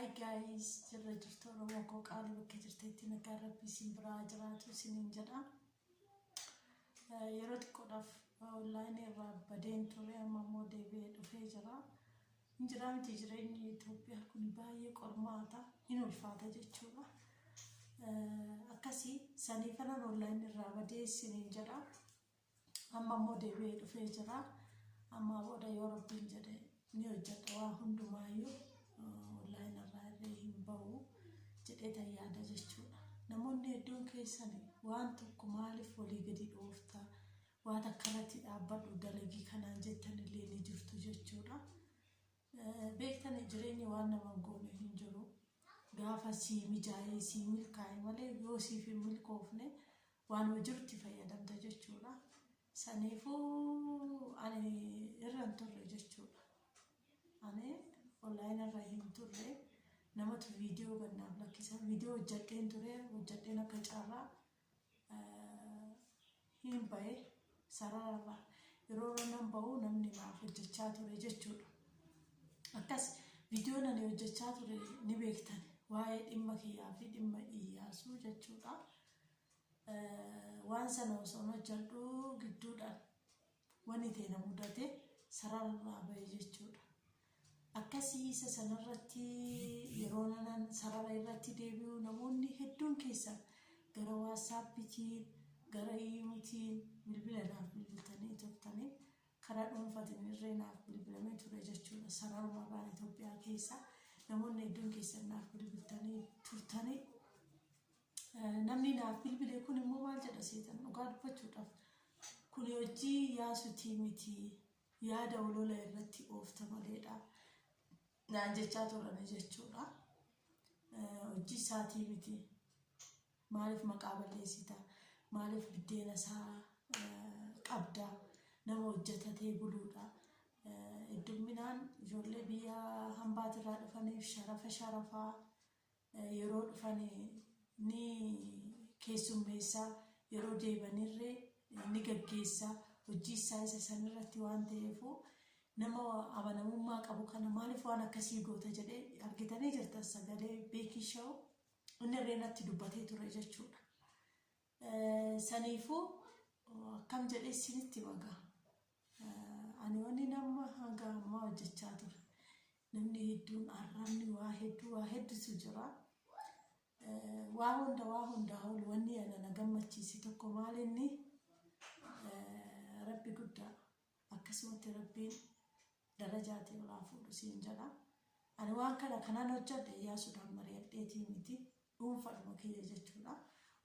Hi guys, jirra jirtu Oromoo koo qaalii bakka jirteetti nagaa rabbii isin biraa jiraatu isiniin jedha. Yeroo xiqqoodhaaf online irraa badeen ture amma immoo deebi'ee dhufee jira. Injira miti jireenyi Itoophiyaa kun baay'ee qormaata hin ulfaata jechuudha. Akkasii sanii kanan online irraa badee isiniin jedha. Amma immoo deebi'ee dhufee jira. Amma booda yoo rabbiin jedhe ni hojjedha waa hundumaayyuu. Online irraa hin bahu jedhee tayyaada jechuudha. Namoonni hedduun keessanii waan tokko maaliif walii gadi dhoofta waan akkanatti dhaabbadhu dalagii kanaan jettan illee ni jirtu jechuudha. Beektani jireenyi waan nama goone hin jiru. Gaafa sii mijaa'ee sii milkaa'e malee yoo siif hin milkoofne waan jirti fayyadamta jechuudha. Saniifuu ani irra hin turre jechuudha. Ani online irra hin turre namatu viidiyoo gannaaf lakkisa viidiyoo hojjadheen ture hojjadheen akka caarraa hin bahe sararra yeroo nan bahu namni naaf hojjechaa ture jechuudha. Akkas viidiyoon ani hojjechaa ture ni beektan waa'ee dhimma kiyyaa fi dhimma Iyyaasuu jechuudha. Waan sana osoo hojjadhu gidduudhaan wanni ta'e na mudate sararraa bahe jechuudha. Akkasii isa sanarratti yeroo nan sarara irratti deebi'u namoonni hedduun keessan gara WhatsAppitiin gara iimuutiin bilbilanaaf bilbiltanii turtanii karaa dhuunfaatiin irree naaf bilbilamee ture jechuudha. Sararummaan Itoophiyaa keessa namoonni hedduun keessan naaf bilbiltanii turtanii namni naaf bilbile kun immoo maal jedha seetan dhugaa dubbachuudhaaf kun hojii Iyyaasuutii miti yaada olola irratti oofta maleedha. Naan jechaa turan jechuudha. Hojii isaatii miti maaliif maqaa balleessita maaliif biddeena isaa qabda nama hojjetatee buluudha. Hedduminaan ijoollee biyya hambaatirraa dhufaniif sharafaa yeroo dhufanii ni keessummeessaa yeroo deebanirree ni gaggeessaa hojii isaa isa sanirratti waan ta'eefu nama amanamummaa qabu kana maaliif waan akkasii goota jedhee argitanii jirtan sagalee Beekii Shaw inni irreenatti dubbatee ture jechuudha. Saniifuu akkam jedhee isinitti magaa ani wanni nama hanga ammaa hojjechaa ture namni hedduun arrabni waa hedduutu jira. Waa hunda haul wanni ana gammachiisi tokko maal inni rabbi guddaa akkasumatti rabbiin darajaatii olaa fuudhu siin jedha. Ani waan kanaan hojjedhe Iyyaasuudhaan mari'adheetii miti dhuunfaadhuma kiyya jechuudha.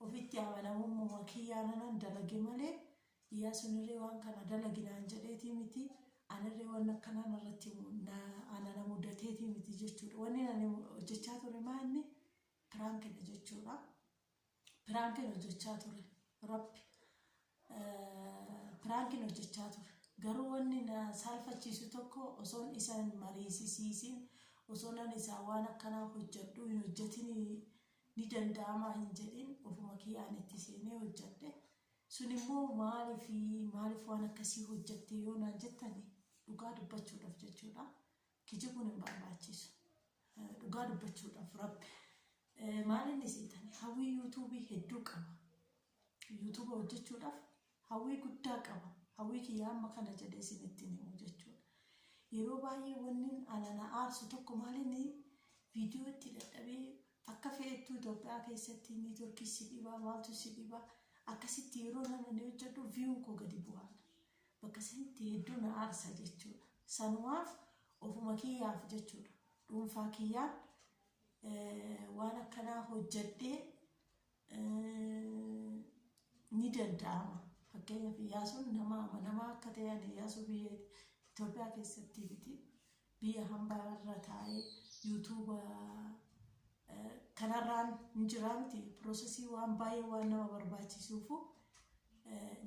Ofitti amanamummaa kiyyaananan dalage malee Iyyaasuun irree waan kana dalaginaan jedheetii miti anirree waan akkanaan irratti ana mudateetii miti jechuudha. Wanni ani hojjechaa ture maa inni piraankidha jechuudha. Piraankiin hojjechaa ture rabbi piraankiin hojjechaa ture. Garuu wanni na salphachiisu tokko osoon isaan mariisisiisin osoonan isaa waan akkanaa hojjedhu hin hojjetin ni danda'ama hin jedhin ofuma kiyyaan itti seenee hojjedhe. Sun immoo maaliif waan akkasii hojjette yoo naan jettani dhugaa dubbachuudhaaf jechuudha. Kijibuun hin barbaachisu. Dhugaa dubbachuudhaaf rabbi maalinni seetani hawwii yuutuubii hedduu qaba. Yuutuuba hojjechuudhaaf hawwii guddaa qaba. Hawwii kiyyaa amma kana jedhee isinitti himu jechuudha. Yeroo baay'ee wanni ana aarsu tokko maalinni viidiyoo itti dadhabee akka fe'ettuu Itoophiyaa keessatti inni Turkii si dhibaa maaltu si dhibaa akkasitti yeroo namni hojjedhu viiyuun koo gadi bu'aan bakka sanitti hedduu na aarsa jechuudha. Sanumaaf ofuma kiyyaaf jechuudha. Dhuunfaa kiyyaan waan akkanaa hojjedhee ni danda'ama. Fakkeenyaaf Iyyaasuun nama akka ta'an Iyyaasuu biyya Itoophiyaa keessatti miti biyya hambaa irra taa'ee yuutuuba kanarraan hin jiraa miti piroosesii waan baay'ee waan nama barbaachisuufu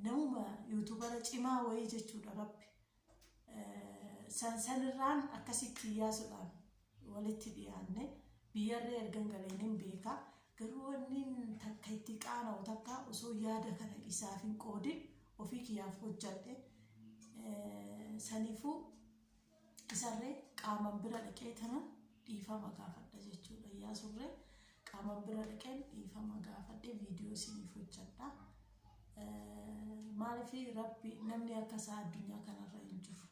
namuma yuutuubara cimaa wayii jechuudha rabbi. Sanirraan akkasitti Iyyaasuudhaan walitti dhiyaanne biyyarree ergan galeen hin beekaa. Garuu wanni takka itti qaana'u takka osoo yaada kana isaaf hin qoodin ofii kiyyaaf hojjadhe. Saniifuu isarree qaaman bira dhaqee tana dhiifama gaafadha jechuudha. jechuudha. Iyyaasurree qaama bira dhaqeen dhiifama gaafadhe viidiyoo isiniif hojjedha. Maaliif rabbi namni akka isaa addunyaa kanarra hin jiru.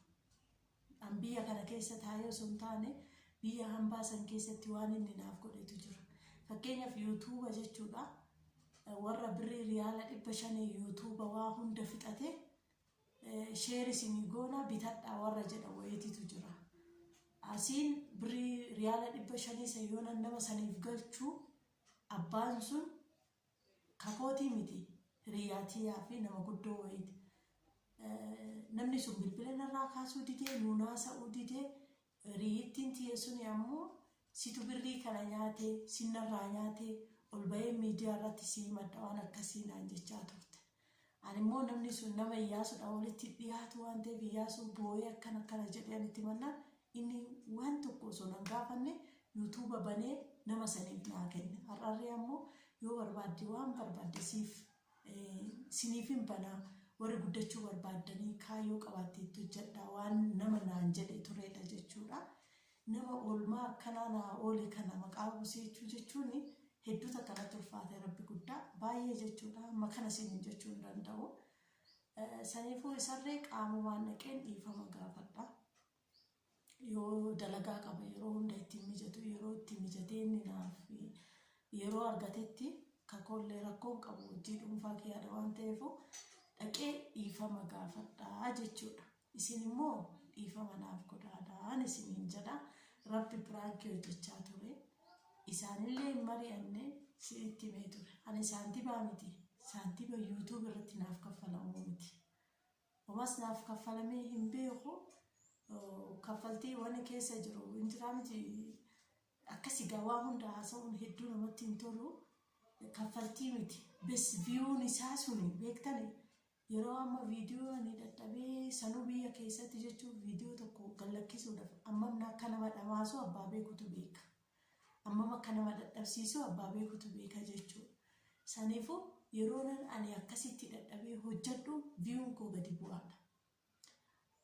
An biyya kana keessa taa'ee osoo hin taane biyya hambaa san keessatti waan inni naaf godhetu jira. Fakkeenyaaf yuutuuba jechuudha. Warra birrii riyaala 500 yuutuuba waa hunda fixate sheer isinii goona bitadhaa warra jedha wayiititu jira. Asiin birrii riyaala 500 sayyoona nama saniif galchuu abbaan sun kakootii miti hiriyaatiyaa fi nama guddoo wayiiti. Namni sun bilbila narraa kaasuu didee nuunaasa'uu didee riittiin tiyye suni ammoo situ birrii kana nyaatee sinnarraa nyaatee ol bahee miidiyaa irratti sii madda waan akkasii naan jechaa turte. Ani immoo namni sun nama Iyyaasuudha walitti dhiyaatu waan ta'eef Iyyaasuu boo'ee akkana jedhee itti mannaan inni waan tokko osoo nan gaafanne yuutuuba banee nama saniif naa kenne. Har'arree ammoo yoo barbaadde waan barbaadde siniif hin banaa warri guddachuu barbaaddanii kaayyoo qabaatteetti hojjedhaa waan nama naan jedhe turedha jechuudha. Nama oolmaa akkanaa naa oole kana maqaa buusee jechuun hedduuta kanatti ulfaate rabbi guddaa baay'ee jechuudha. Amma kana siniin jechuu hin danda'u. Saniifuu isarree qaamumaan dhaqeen dhiifama gaafadha. Yoo dalagaa qaba yeroo hunda ittiin mijatu yeroo ittiin mijatee inni naaf yeroo argatetti kakollee rakkoon qabu hojii dhuunfaa kiyyaadha waan ta'eef dhaqee dhiifama gaafadhaa jechuudha. Isin immoo dhiifama naaf godhaadhaan isiniin jedha. Rabbi biraankii hojjechaa ture. Isaanillee mari'anne sitti himee ture. Ani saantiibaa miti. Saantiiba yuutuub irratti naaf kaffalamuu miti. Homas naaf kaffalamee hin beeku. Kaffaltii waan keessa jiru injiraa miti akkasii gawaa hunda haasa'uun hedduu namatti hin tolu. Kaffaltii miti. Bes viyuun isaa suni beektani yeroo amma viidiyoo ni dadhabee sanuu biyya keessatti jechuun viidiyoo tokko gallakkisuudhaaf ammam akka nama dhamaasu abbaa beekutu beeka. Ammam akka nama dadhabsiisu abbaa beekutu beeka jechuudha. Saniifuu yeroo ani akkasitti dadhabee hojjedhu viyuun koo gadi bu'aadha.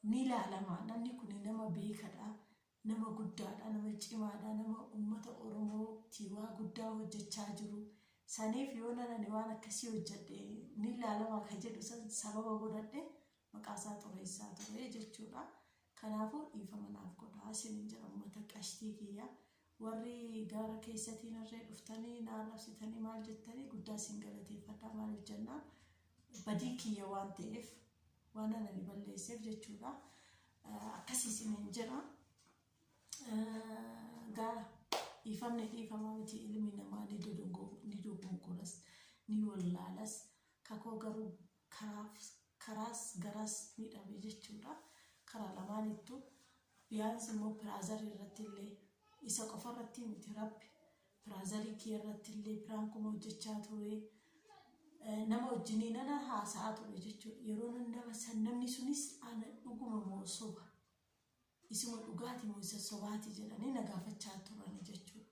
Ni ilaalama namni kun nama beekadha, nama guddaadha, nama cimaadha, nama uummata Oromootti waa guddaa hojjechaa jiru. Saniif yoo ani waan akkasii hojjedhe ni ilaalama kan jedhu sababa godhadhe maqaasaa xureessaa ture jechuudha. Kanaafuu dhiifama naaf godhaa isiniin jedha uummata qashtii kiyya. Warri gaara keessatiin irree dhuftanii naan labsitanii maal jettanii guddaa isin galateeffadhaa maaliif jennaan badii kiyya waan ta'eef waan ani balleesseef jechuudha. Akkasii isiniin jedha. Gaara dhiifamni dhiifamaa miti ilmi namaa ni dogongoras ni wallaalas kakoo garuu karaas garaas ni dhabe jechuudha. Karaa lamaanittu biyyaansi immoo piraazarii irratti illee isa qofa irratti miti rabbi piraazarii kee irratti illee piraankuma hojjechaa ture. Nama wajjinii nana haasa'aa ture jechuudha. Yeroo namni sunis ana dhuguma moo soba isuma dhugaati moo isa sobaati jedhanii na gaafachaa turan jechuudha.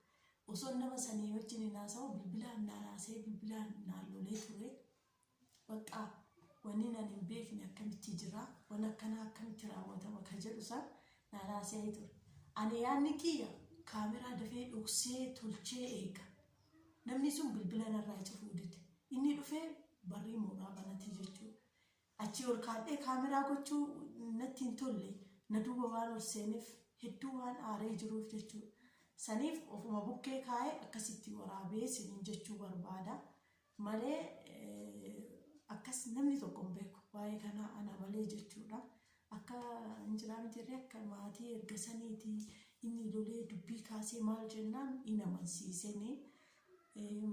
Osoo nama sanii wajjin haasa'u bilbilaan naasee bilbilaan naalolee ture. Bakka wanni nan hin beekne akkamitti jira waan akkanaa akkamitti raawwatama kan jedhu san naasee ture. Ani yaanni kiyya kaameraa dafee dhoksee tolchee eega. Namni sun bilbila narraa cufuu dide. Inni dhufee barrii mooraa banate jechuudha. Achi ol kaadhee kaameraa gochuu natti hin tolle na duuba waan ol seeneef hedduu waan aaree jiruuf jechuudha. Saniif ofuma bukkee kaa'ee akkasitti waraabee isiniin jechuu barbaada. Malee akkas namni tokko hin beeku waa'ee kanaa ana malee jechuudha. Akka injiraa miti akka maatii erga saniiti inni lolee dubbii kaasee maal jennaan inni amansiisanii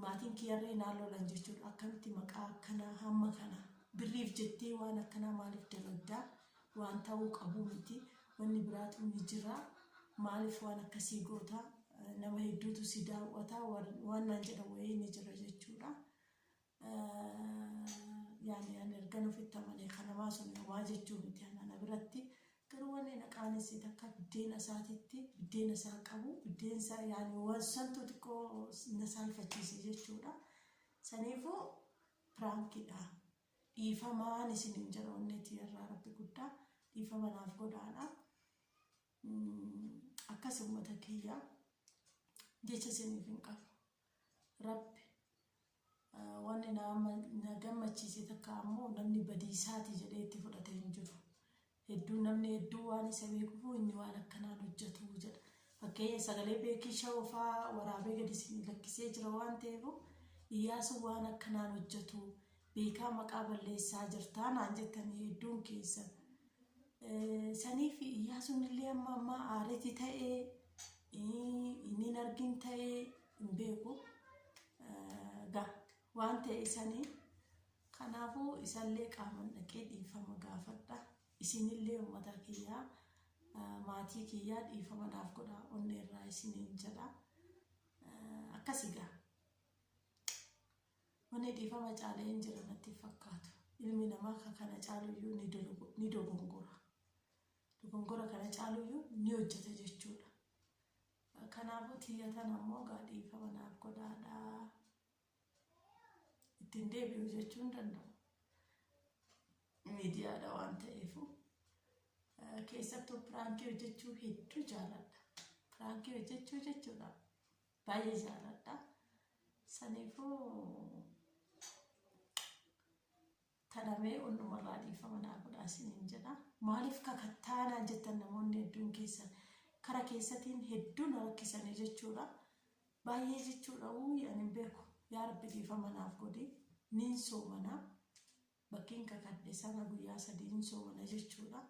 maatiin kiyyarree naan lolan jechuudha. Akkamitti maqaa akkanaa hamma kana birriif jettee waan akkanaa maaliif dalagdaa waan ta'uu qabu miti wanni biraatu ni jira. Maaliif waan akkasii goota nama hedduutu si daawwata waan naan jedha wayii ni jira jechuudha. Yaani ergan ofitti amanee kanamaa sun homaa jechuu miti ana biratti garuu wanni naqaanessi takka biddeena isaatitti biddeena isaa qabu biddeena isaa yaani waan santu xiqqoo na saalfachiise jechuudha. Saniifuu piraankiidha. Dhiifamaan isiniin jira onneetii irraa rabbi guddaa dhiifama naaf godhaadha. Akkas uummata kiyya jecha isiniif hin qabu rabbi wanni na gammachiise takka ammoo namni badiisaati jedhee itti fudhatee hin jiru. Namni hedduu waan isa beekuuf inni waan akkanaan hojjetu jedha. Fakkeenya sagalee beekii shawofaa waraabee gadi isin lakkisee jira waan ta'eef Iyyaasuun waan akkanaan hojjetu beekaa maqaa balleessaa jirtaa naan jettanii hedduun keessan. Saniif Iyyaasuun illee amma aaretti ta'ee inni argin ta'ee hin beeku waan ta'e sanii kanaafuu isallee qaaman dhaqee dhiifama gaafadha. Isinillee uummata kiyyaa maatii kiyyaa dhiifama naaf godhaa onnee irraa isiniin jedha. Akkasigaa wanni dhiifama caalee hin jiru natti fakkaatu. Ilmi namaa kana caaluyyuu ni dogongora. Dogongora kana caaluyyuu ni hojjeta jechuudha. Kanaafuu tiyyatan ammoo dhiifama naaf godhaadhaa. Ittiin deebi'u jechuun danda'u. Miidiyaadha waan ta'eef keessattuu piraankii hojjechuu hedduu jaaladha. Piraankii hojjechuu jechuudha baay'ee jaaladha. Saniifuu tanamee hundumarraa dhiifama naa godhaa isiniin jedha. Maaliif kakattaanaa jettan namoonni hedduun keessan kara keessatiin hedduu na rakkisanii jechuudha. Baay'ee jechuudha ani hin beeku. Yaa Rabbi dhiifama naaf godhi nin soomana. Bakkiin kakadhe sana guyyaa 3 nin soomana jechuudha.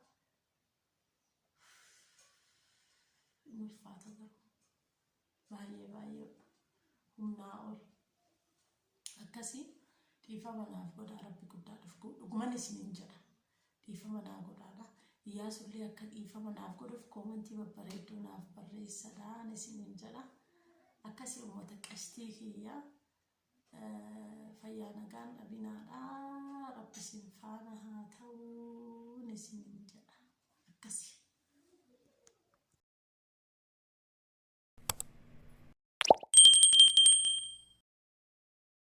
Ulfaata garuu baay'ee humnaa ol akkasii dhiifama naaf godhaa Rabbi guddaa dhuguman isiniin jedha. Dhiifama naa godhaadha. Iyyaasullee akka dhiifama naaf godhuuf koomentii babbareedduu naaf barreessadhaan isiniin jedha. Akkasii uummata qashtii kiyyaa fayyaa nagaan dhabinaadhaa Rabbi isin faana